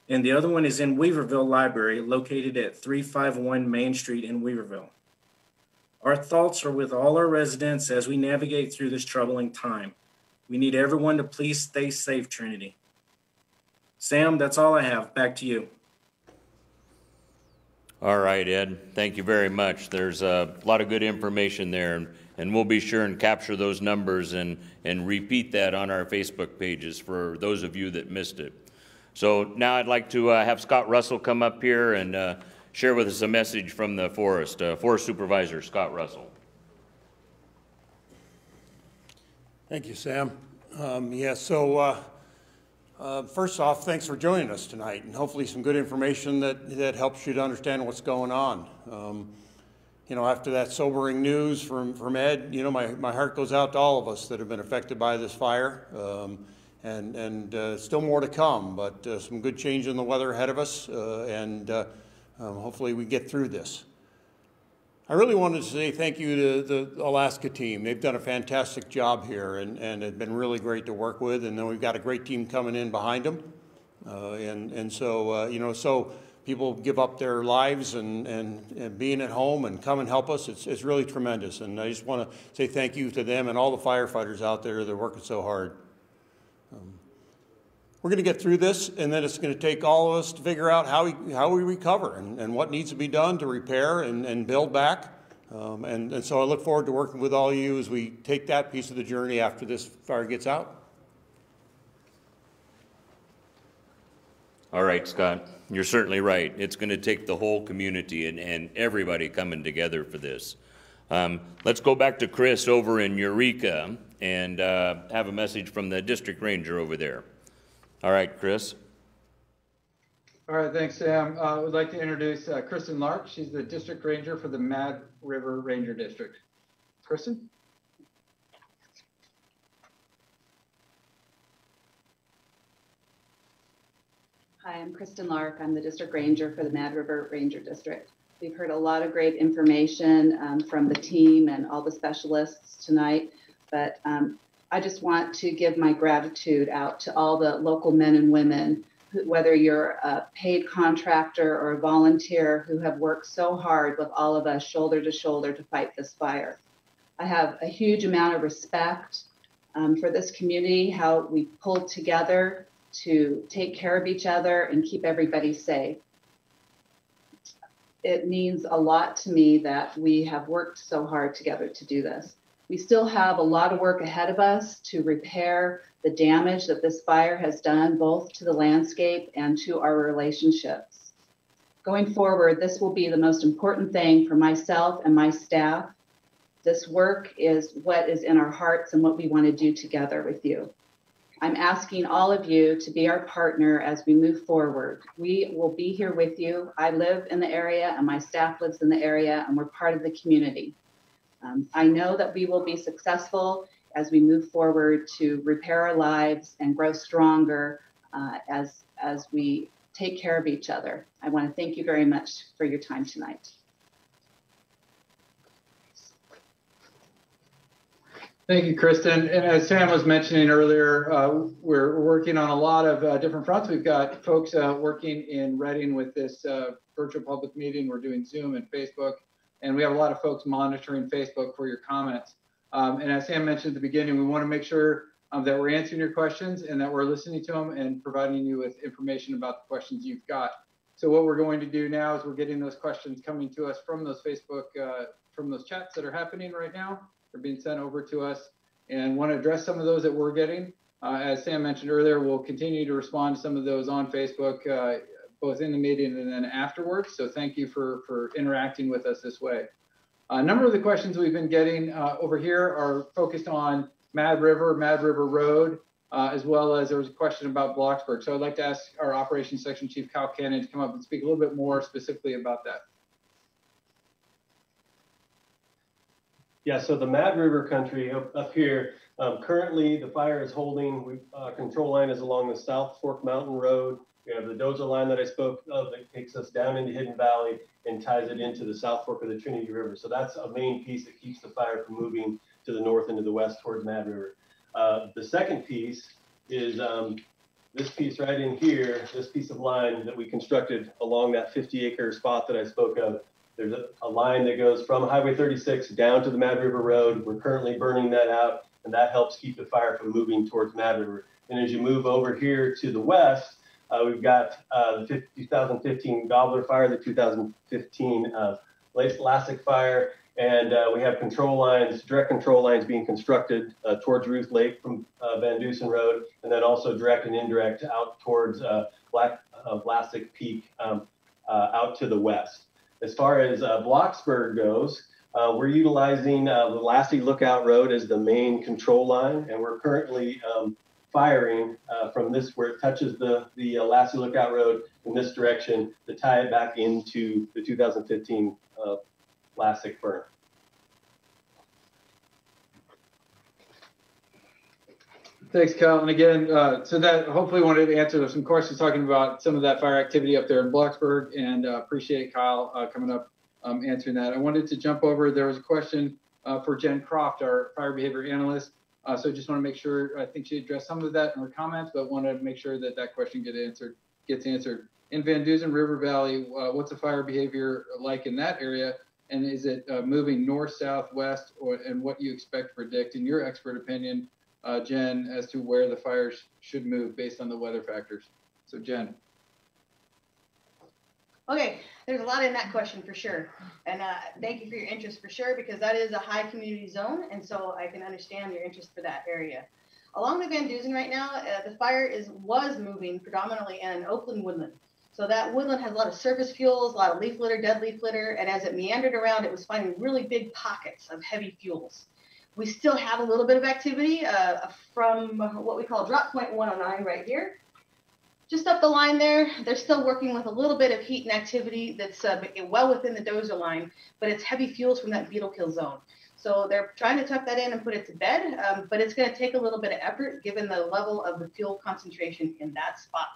And the other one is in Weaverville Library, located at 351 Main Street in Weaverville. Our thoughts are with all our residents as we navigate through this troubling time. We need everyone to please stay safe, Trinity. Sam, that's all I have. Back to you. All right, Ed. Thank you very much. There's a lot of good information there, and we'll be sure and capture those numbers and repeat that on our Facebook pages for those of you that missed it. So now I'd like to have Scott Russell come up here and share with us a message from the Forest Supervisor, Scott Russell. Thank you, Sam. First off, thanks for joining us tonight, and hopefully some good information that helps you to understand what's going on. After that sobering news from Ed, my heart goes out to all of us that have been affected by this fire, and still more to come, but some good change in the weather ahead of us, and hopefully we get through this. I really wanted to say thank you to the Alaska team. They've done a fantastic job here, and it's been really great to work with. And then we've got a great team coming in behind them, so people give up their lives and being at home and come and help us. It's really tremendous, and I just want to say thank you to them and all the firefighters out there that are working so hard. We're going to get through this, and then it's going to take all of us to figure out how we recover and what needs to be done to repair and build back. And so I look forward to working with all of you as we take that piece of the journey after this fire gets out. All right, Scott, you're certainly right. It's going to take the whole community and everybody coming together for this. Let's go back to Chris over in Eureka and have a message from the district ranger over there. All right, Chris. All right, thanks, Sam. I would like to introduce Kristen Lark. She's the district ranger for the Mad River Ranger District. Kristen? Hi, I'm Kristen Lark. I'm the district ranger for the Mad River Ranger District. We've heard a lot of great information from the team and all the specialists tonight, but I just want to give my gratitude out to all the local men and women whether you're a paid contractor or a volunteer who have worked so hard with all of us shoulder to shoulder to fight this fire. I have a huge amount of respect for this community, how we pulled together to take care of each other and keep everybody safe. It means a lot to me that we have worked so hard together to do this. We still have a lot of work ahead of us to repair the damage that this fire has done, both to the landscape and to our relationships. Going forward, this will be the most important thing for myself and my staff. This work is what is in our hearts and what we want to do together with you. I'm asking all of you to be our partner as we move forward. We will be here with you. I live in the area and my staff lives in the area, and we're part of the community. I know that we will be successful as we move forward to repair our lives and grow stronger as we take care of each other. I want to thank you very much for your time tonight. Thank you, Kristen. And as Sam was mentioning earlier, we're working on a lot of different fronts. We've got folks working in Reading with this virtual public meeting. We're doing Zoom and Facebook, and we have a lot of folks monitoring Facebook for your comments. And as Sam mentioned at the beginning, we want to make sure that we're answering your questions and that we're listening to them and providing you with information about the questions you've got. So what we're going to do now is we're getting those questions coming to us from those Facebook, from those chats that are happening right now. They're being sent over to us, and want to address some of those that we're getting. As Sam mentioned earlier, we'll continue to respond to some of those on Facebook, both in the meeting and then afterwards. So thank you for interacting with us this way. A number of the questions we've been getting over here are focused on Mad River Road, as well as there was a question about Blocksburg. So I'd like to ask our Operations Section Chief Kyle Cannon to come up and speak a little bit more specifically about that. Yeah, so the Mad River country up here, currently the fire is holding, control line is along the South Fork Mountain Road. We have the Dozer line that I spoke of that takes us down into Hidden Valley and ties it into the South Fork of the Trinity River. So that's a main piece that keeps the fire from moving to the north and to the west towards Mad River. The second piece is this piece right in here, this piece of line that we constructed along that 50-acre spot that I spoke of. There's a line that goes from Highway 36 down to the Mad River Road. We're currently burning that out, and that helps keep the fire from moving towards Mad River. And as you move over here to the west, we've got the 2015 Gobbler Fire, the 2015 Lake Lassick Fire, and we have control lines, direct control lines being constructed towards Ruth Lake from Van Dusen Road, and then also direct and indirect out towards Lassick Peak out to the west. As far as Blocksburg goes, we're utilizing the Lassie Lookout Road as the main control line, and we're currently firing from this where it touches the Lassie Lookout Road in this direction to tie it back into the 2015 Lassick burn. Thanks, Kyle. And again, so that hopefully wanted to answer some questions talking about some of that fire activity up there in Blocksburg, and appreciate Kyle coming up answering that. I wanted to jump over, there was a question for Jen Croft, our fire behavior analyst. So just want to make sure, I think she addressed some of that in her comments, but want to make sure that that question gets answered. In Van Dusen River Valley, what's the fire behavior like in that area? And is it moving north, south, west, and what you expect to predict, in your expert opinion, Jen, as to where the fires should move based on the weather factors? So Jen. Okay, there's a lot in that question for sure. And thank you for your interest for sure, because that is a high community zone. And so I can understand your interest for that area. Along the Van Dusen right now, the fire was moving predominantly in Oakland woodland. So that woodland has a lot of surface fuels, a lot of leaf litter, dead leaf litter. And as it meandered around, it was finding really big pockets of heavy fuels. We still have a little bit of activity from what we call drop point 109 right here. Just up the line there, they're still working with a little bit of heat and activity that's well within the Dozer line, but it's heavy fuels from that beetle kill zone. So they're trying to tuck that in and put it to bed, but it's going to take a little bit of effort given the level of the fuel concentration in that spot.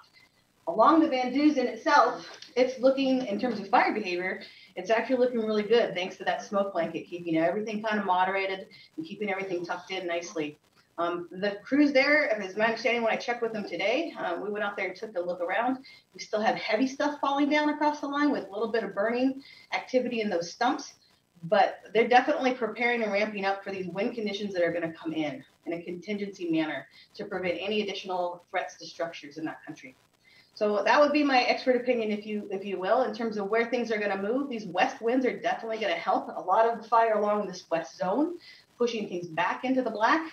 Along the Van Dusen itself, it's looking, in terms of fire behavior, it's actually looking really good thanks to that smoke blanket, keeping everything kind of moderated and keeping everything tucked in nicely. The crews there, is my understanding when I checked with them today, we went out there and took a look around. We still have heavy stuff falling down across the line with a little bit of burning activity in those stumps, but they're definitely preparing and ramping up for these wind conditions that are going to come in a contingency manner to prevent any additional threats to structures in that country. So that would be my expert opinion, if you will, in terms of where things are going to move. These west winds are definitely going to help a lot of the fire along this west zone, pushing things back into the black.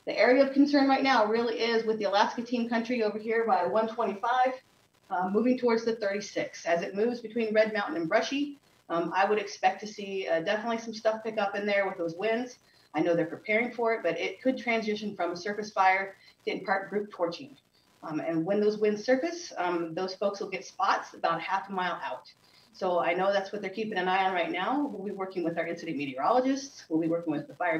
The area of concern right now really is with the Alaska team country over here by 125, moving towards the 36. As it moves between Red Mountain and Brushy, I would expect to see definitely some stuff pick up in there with those winds. I know they're preparing for it, but it could transition from a surface fire to in part group torching. And when those winds surface, those folks will get spots about half a mile out. So I know that's what they're keeping an eye on right now. We'll be working with our incident meteorologists. We'll be working with the fire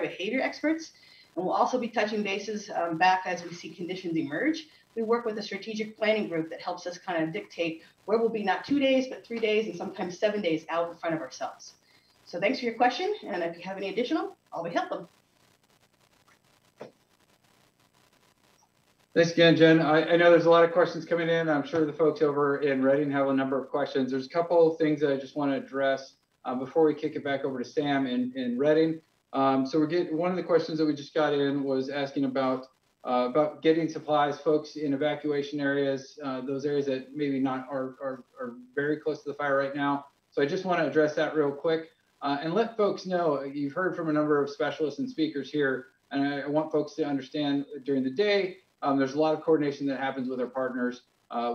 behavior experts. And we'll also be touching bases back as we see conditions emerge. We work with a strategic planning group that helps us kind of dictate where we'll be not 2 days, but 3 days and sometimes 7 days out in front of ourselves. So thanks for your question. And if you have any additional, I'll be helping. Thanks again, Jen. I know there's a lot of questions coming in. I'm sure the folks over in Reading have a number of questions. There's a couple of things that I just want to address before we kick it back over to Sam in Reading. So one of the questions that we just got in was asking about getting supplies, folks in evacuation areas, those areas that maybe not are very close to the fire right now. So I just want to address that real quick and let folks know, you've heard from a number of specialists and speakers here, and I want folks to understand during the day, there's a lot of coordination that happens with our partners,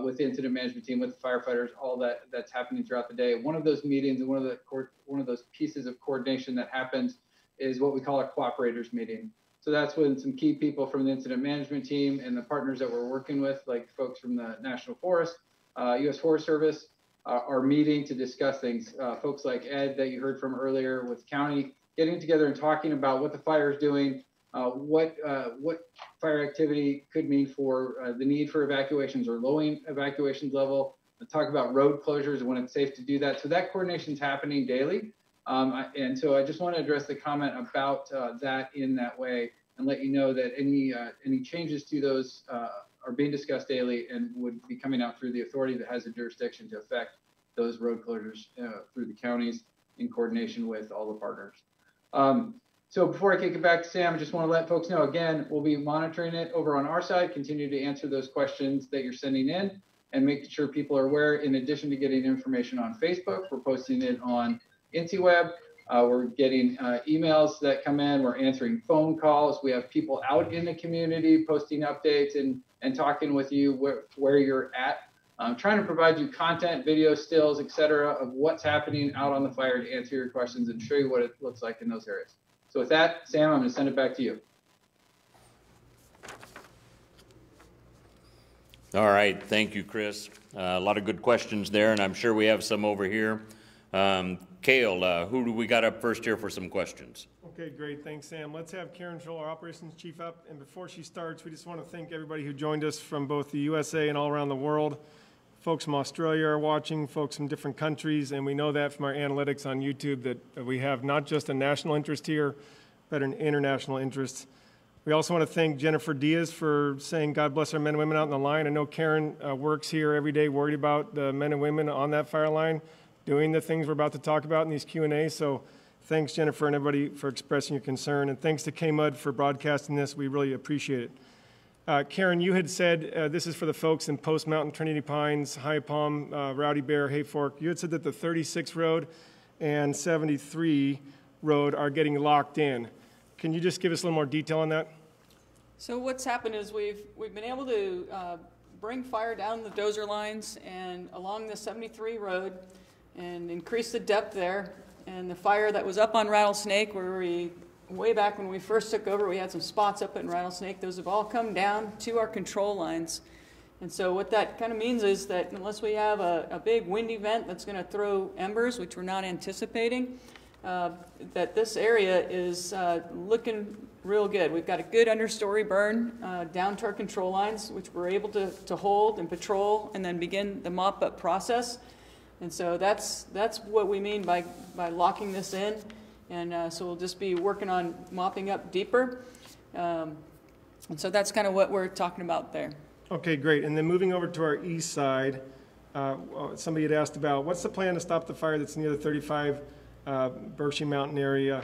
with the incident management team, with the firefighters, all that's happening throughout the day. One of those meetings and one of those pieces of coordination that happens is what we call a cooperators meeting. So that's when some key people from the incident management team and the partners that we're working with, like folks from the National Forest, U.S. Forest Service, are meeting to discuss things. Folks like Ed that you heard from earlier with county, getting together and talking about what the fire is doing, what fire activity could mean for the need for evacuations or lowering evacuations level, talk about road closures when it's safe to do that. So that coordination is happening daily. And so I just want to address the comment about that in that way and let you know that any changes to those are being discussed daily and would be coming out through the authority that has the jurisdiction to affect those road closures through the counties in coordination with all the partners. So before I kick it back to Sam, I just want to let folks know, again, we'll be monitoring it over on our side, continue to answer those questions that you're sending in and making sure people are aware. In addition to getting information on Facebook, we're posting it on InciWeb. We're getting emails that come in. We're answering phone calls. We have people out in the community posting updates and talking with you where you're at. Trying to provide you content, video stills, et cetera, of what's happening out on the fire to answer your questions and show you what it looks like in those areas. So with that, Sam, I'm going to send it back to you. All right, thank you, Chris. A lot of good questions there, and I'm sure we have some over here. Cale, who do we got up first here for some questions? Okay, great. Thanks, Sam. Let's have Karen Scholl, our operations chief, up. And before she starts, we just want to thank everybody who joined us from both the USA and all around the world. Folks from Australia are watching, folks from different countries, and we know that from our analytics on YouTube that we have not just a national interest here, but an international interest. We also want to thank Jennifer Diaz for saying God bless our men and women out on the line. I know Karen works here every day worried about the men and women on that fire line doing the things we're about to talk about in these Q&As. So thanks, Jennifer, and everybody for expressing your concern. And thanks to KMUD for broadcasting this. We really appreciate it. Karen, you had said, this is for the folks in Post Mountain, Trinity Pines, High Palm, Rowdy Bear, Hayfork. You had said that the 36 road and 73 road are getting locked in. Can you just give us a little more detail on that? So what's happened is we've been able to bring fire down the dozer lines and along the 73 road and increase the depth there. And the fire that was up on Rattlesnake, where way back when we first took over, we had some spots up in Rattlesnake. Those have all come down to our control lines. And so what that kind of means is that unless we have a big wind event that's going to throw embers, which we're not anticipating, that this area is looking real good. We've got a good understory burn down to our control lines, which we're able to hold and patrol and then begin the mop-up process. And so that's what we mean by locking this in. And so we'll just be working on mopping up deeper. And so that's kind of what we're talking about there. Okay, great. And then moving over to our east side, somebody had asked about what's the plan to stop the fire that's near the 35 Berkshire Mountain area?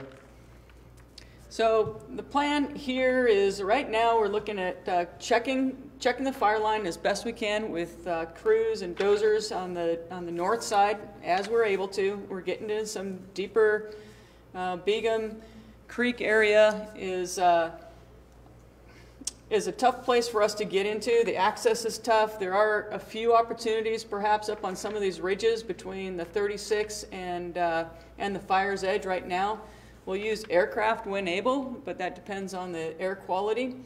So the plan here is right now we're looking at checking the fire line as best we can with crews and dozers on the north side as we're able to. We're getting into some deeper Begum Creek area is a tough place for us to get into. The access is tough. There are a few opportunities perhaps up on some of these ridges between the 36 and the fire's edge right now. We'll use aircraft when able, but that depends on the air quality.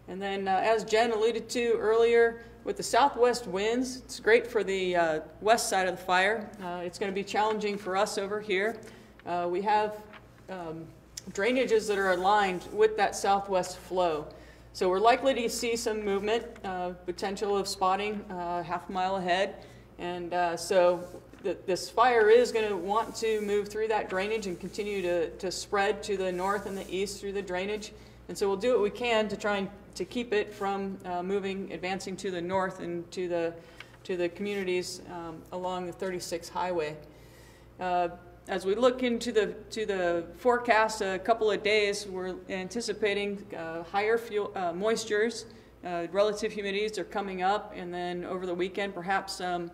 And then as Jen alluded to earlier, with the southwest winds, it's great for the west side of the fire. It's going to be challenging for us over here. We have drainages that are aligned with that southwest flow. So we're likely to see some movement, potential of spotting half a mile ahead. And so this fire is going to want to move through that drainage and continue to spread to the north and the east through the drainage. And so we'll do what we can to try and to keep it from advancing to the north and to the communities along the 36 highway. As we look into the forecast, a couple of days, we're anticipating higher moistures, relative humidities are coming up, and then over the weekend, perhaps a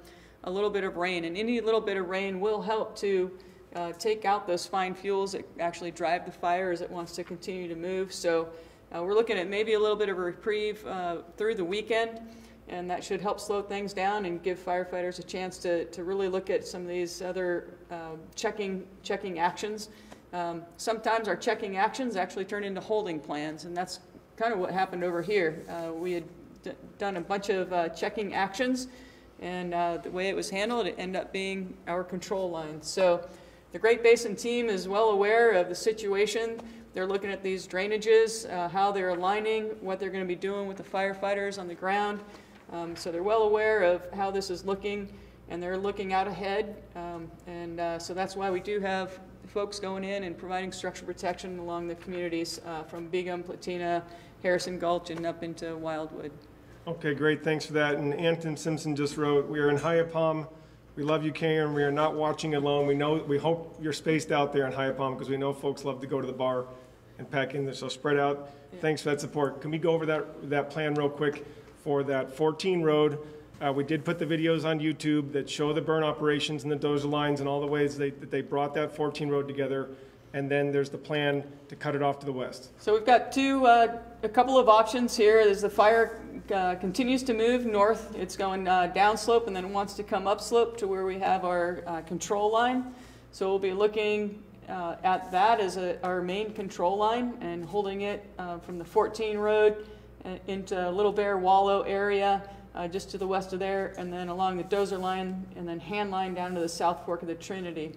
little bit of rain. And any little bit of rain will help to take out those fine fuels that actually drive the fire as it wants to continue to move. So we're looking at maybe a little bit of a reprieve through the weekend, and that should help slow things down and give firefighters a chance to really look at some of these other checking actions. Sometimes our checking actions actually turn into holding plans, and that's kind of what happened over here. We had done a bunch of checking actions, and the way it was handled, it ended up being our control line. So the Great Basin team is well aware of the situation. They're looking at these drainages, how they're aligning, what they're going to be doing with the firefighters on the ground. So they're well aware of how this is looking, and they're looking out ahead. So that's why we do have folks going in and providing structural protection along the communities from Begum, Platina, Harrison Gulch, and up into Wildwood. Okay, great. Thanks for that. And Anton Simpson just wrote, we are in Hyappom. We love you, Karen. We are not watching alone. We hope you're spaced out there in Hyappom because we know folks love to go to the bar and pack in there. So spread out. Yeah. Thanks for that support. Can we go over that plan real quick for that 14 road? We did put the videos on YouTube that show the burn operations and the dozer lines and all the ways that they brought that 14 road together. And then there's the plan to cut it off to the west. So we've got a couple of options here. As the fire continues to move north, it's going downslope and then wants to come upslope to where we have our control line. So we'll be looking at that as our main control line and holding it from the 14 road into Little Bear Wallow area, just to the west of there, and then along the dozer line and then hand line down to the South Fork of the Trinity.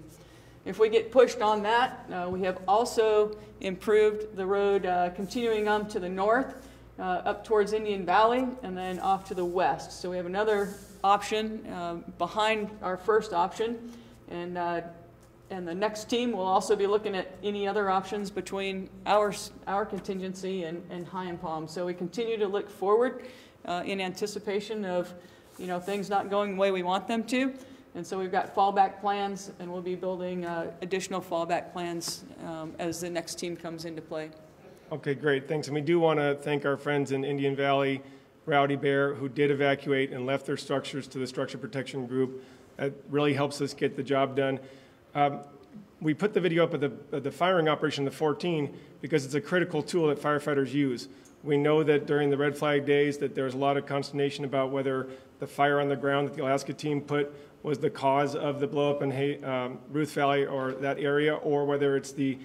If we get pushed on that, we have also improved the road continuing on to the north, up towards Indian Valley, and then off to the west. So we have another option behind our first option, and the next team will also be looking at any other options between our contingency and Hyappom. So we continue to look forward in anticipation of things not going the way we want them to. And so we've got fallback plans, and we'll be building additional fallback plans as the next team comes into play. Okay, great, thanks. And we do want to thank our friends in Indian Valley, Rowdy Bear, who did evacuate and left their structures to the Structure Protection Group. That really helps us get the job done. We put the video up of the firing operation, the 14, because it's a critical tool that firefighters use. We know that during the red flag days that there's a lot of consternation about whether the fire on the ground that the Alaska team put was the cause of the blow up in Ruth Valley or that area, or whether it's the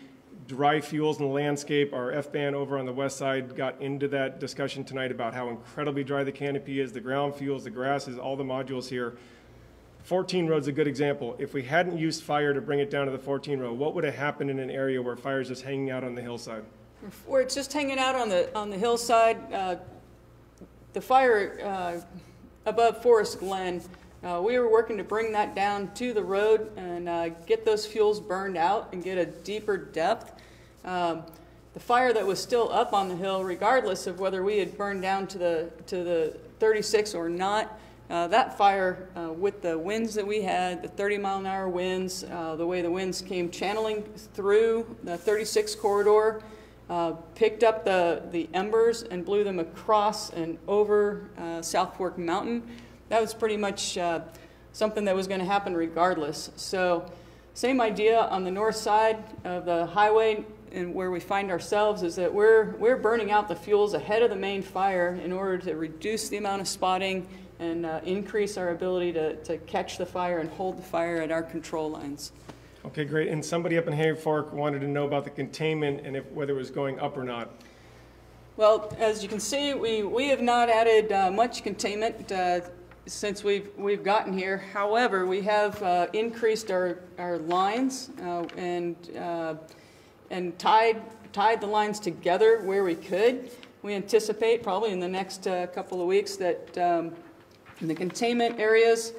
dry fuels in the landscape. Our F-band over on the west side got into that discussion tonight about how incredibly dry the canopy is, the ground fuels, the grasses, all the modules here. 14 road's a good example. If we hadn't used fire to bring it down to the 14 road, what would have happened in an area where fire's just hanging out on the hillside? Where it's just hanging out on the hillside, the fire above Forest Glen, we were working to bring that down to the road and get those fuels burned out and get a deeper depth. the fire that was still up on the hill, regardless of whether we had burned down to the 36 or not. That fire, with the winds that we had, the 30-mile-an-hour winds, the way the winds came channeling through the 36 corridor, picked up the embers and blew them across and over South Fork Mountain. That was pretty much something that was going to happen regardless. So same idea on the north side of the highway, and where we find ourselves is that we're burning out the fuels ahead of the main fire in order to reduce the amount of spotting and increase our ability to catch the fire and hold the fire at our control lines. Okay, great. And somebody up in Hay Fork wanted to know about the containment and whether it was going up or not. Well, as you can see, we have not added much containment since we've gotten here. However, we have increased our lines and tied the lines together where we could. We anticipate probably in the next couple of weeks that in the containment areas,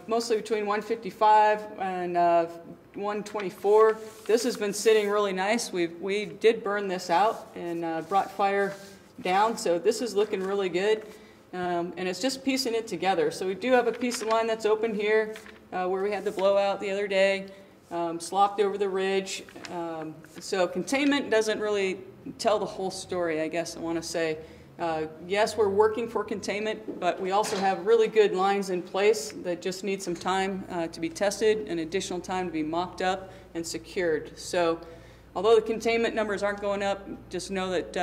mostly between 155 and 124, this has been sitting really nice. We did burn this out and brought fire down, so this is looking really good. And it's just piecing it together. So we do have a piece of line that's open here where we had the blowout the other day, slopped over the ridge. So containment doesn't really tell the whole story, I guess I want to say. Yes, we're working for containment, but we also have really good lines in place that just need some time to be tested and additional time to be mocked up and secured. So although the containment numbers aren't going up, just know that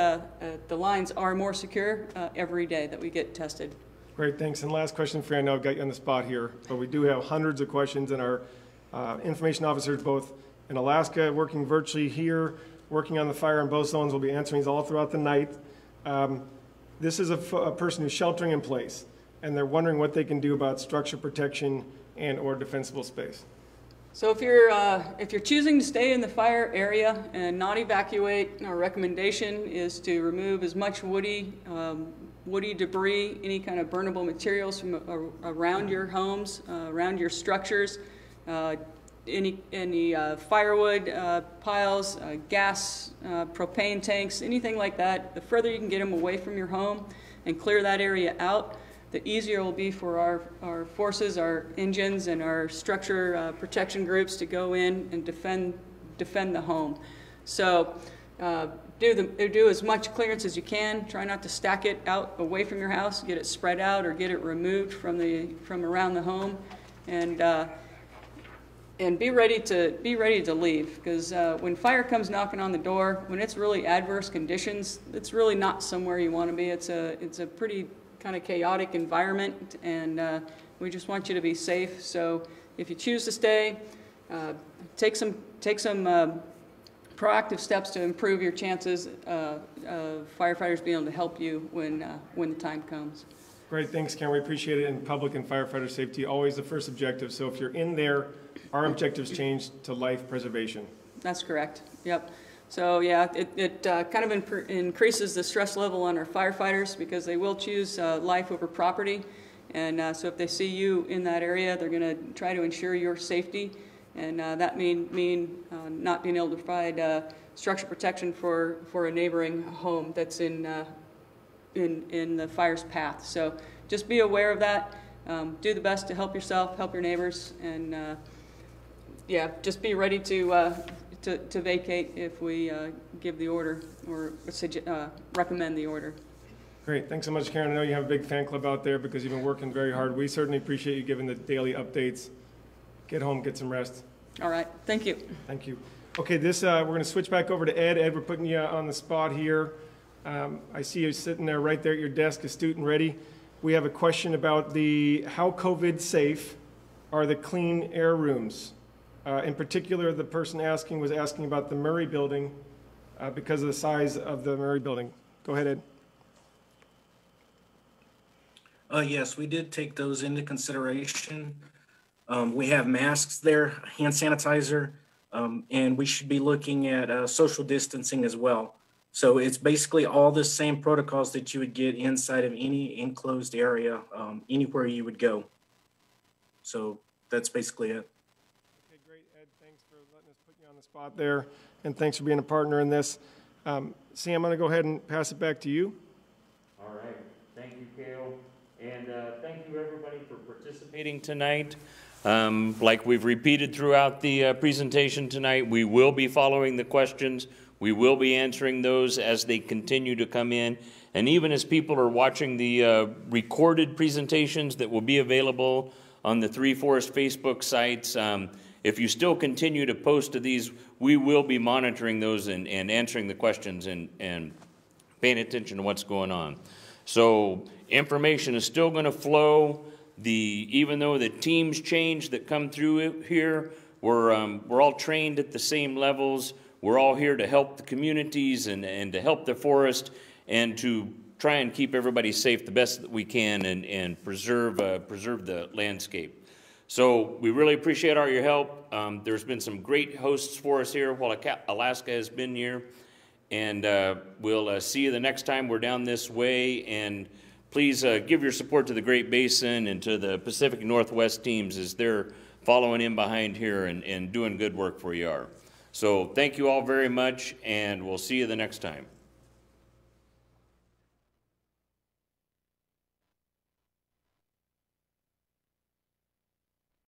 the lines are more secure every day that we get tested. Great, thanks. And last question for you. I know I've got you on the spot here, but we do have hundreds of questions, and our information officers both in Alaska working virtually here, working on the fire in both zones, will be answering these all throughout the night. This is a person who's sheltering in place, and they're wondering what they can do about structure protection and or defensible space. So if you're choosing to stay in the fire area and not evacuate, our recommendation is to remove as much woody debris, any kind of burnable materials from around your homes, around your structures, any firewood piles, gas, propane tanks, anything like that. The further you can get them away from your home and clear that area out, the easier it will be for our forces, our engines, and our structure protection groups to go in and defend the home. So do as much clearance as you can. Try not to stack it out away from your house. Get it spread out or get it removed from around the home, and be ready to leave, because when fire comes knocking on the door, when it's really adverse conditions, it's really not somewhere you want to be. It's a pretty kind of chaotic environment, and we just want you to be safe. So if you choose to stay, take some proactive steps to improve your chances of firefighters being able to help you when the time comes. Great, thanks, Karen. We appreciate it. And public and firefighter safety, always the first objective. So if you're in there, our objectives change to life preservation. That's correct. Yep. So yeah, it kind of increases the stress level on our firefighters, because they will choose life over property. And so if they see you in that area, they're going to try to ensure your safety. And that mean not being able to provide structure protection for a neighboring home that's in the fire's path. So just be aware of that. Do the best to help yourself, help your neighbors, and yeah, just be ready to vacate if we give the order or recommend the order. Great, thanks so much, Karen. I know you have a big fan club out there because you've been working very hard. We certainly appreciate you giving the daily updates. Get home, get some rest. All right, thank you. Thank you. Okay, we're going to switch back over to Ed. Ed, we're putting you on the spot here. I see you sitting there right there at your desk, astute and ready. We have a question about how COVID safe are the clean air rooms. In particular, the person was asking about the Murray building because of the size of the Murray building. Go ahead, Ed. Yes, we did take those into consideration. We have masks there, hand sanitizer, and we should be looking at social distancing as well. So it's basically all the same protocols that you would get inside of any enclosed area, anywhere you would go. So that's basically it. Okay, great, Ed. Thanks for letting us put you on the spot there, and thanks for being a partner in this. Sam, I'm going to go ahead and pass it back to you. All right. Thank you, Cale. And thank you, everybody, for participating tonight. Like we've repeated throughout the presentation tonight, we will be following the questions. We will be answering those as they continue to come in. And even as people are watching the recorded presentations that will be available on the Three Forest Facebook sites, if you still continue to post to these, we will be monitoring those and answering the questions and paying attention to what's going on. So information is still going to flow. Even though the teams change that come through here, we're all trained at the same levels. We're all here to help the communities and to help the forest and to try and keep everybody safe the best that we can and preserve the landscape. So we really appreciate all your help. There's been some great hosts for us here while Alaska has been here. And we'll see you the next time we're down this way. And please give your support to the Great Basin and to the Pacific Northwest teams as they're following in behind here and doing good work for you. So thank you all very much, and we'll see you the next time.